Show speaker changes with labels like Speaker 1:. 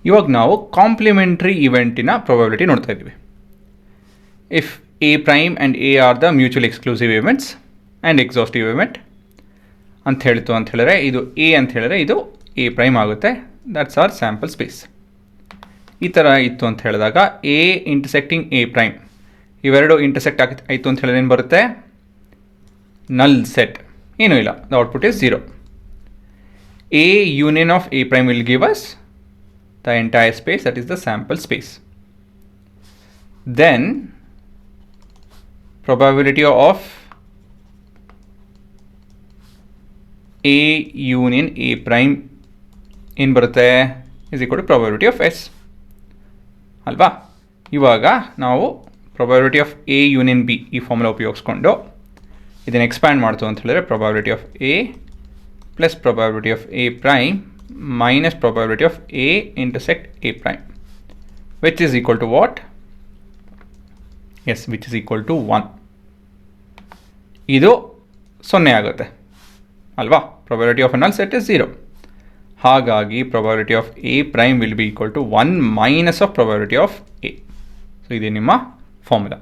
Speaker 1: ಇವಾಗ ನಾವು complimentary ಇವೆಂಟಿನ probability ನೋಡ್ತಾ ಇದ್ದೀವಿ. If A prime and A are the mutual exclusive events and exhaustive event ಅಂತ ಹೇಳಿತು ಅಂತ ಹೇಳಿದ್ರೆ ಇದು ಎ ಅಂತ ಹೇಳಿದ್ರೆ ಇದು ಎ ಪ್ರೈಮ್ ಆಗುತ್ತೆ. That's are sample space. ಈ ಥರ ಇತ್ತು ಅಂತ ಹೇಳಿದಾಗ ಎ ಇಂಟರ್ಸೆಕ್ಟಿಂಗ್ ಎ ಪ್ರೈಮ್ ಇವೆರಡು ಇಂಟರ್ಸೆಕ್ಟ್ ಆಯಿತು ಅಂತ ಹೇಳಿದ್ರೆ ಏನು ಬರುತ್ತೆ? Null set. ಏನೂ ಇಲ್ಲ, the output is 0. A union of A prime will give us the entire space, that is the sample space. Then probability of A union A prime in ಬರುತ್ತೆ is equal to probability of S ಅಲ್ವಾ. ಇವಾಗ ನಾವು probability of A union B ಈ formula ಉಪಯೋಗಿಸ್ಕೊಂಡು ಇದನ್ನು expand ಮಾಡ್ತು ಅಂತ ಹೇಳಿದ್ರೆ probability of A plus probability of A prime minus probability of A intersect A prime, which is equal to what? Yes, which is equal to 1. ಇದು 0 ಆಗುತ್ತೆ ಅಲ್ವಾ. probability of a null set is 0. ಹಾಗಾಗಿ probability of A prime will be equal to 1 minus of probability of A. So ಇದು ನಿಮ್ಮ formula.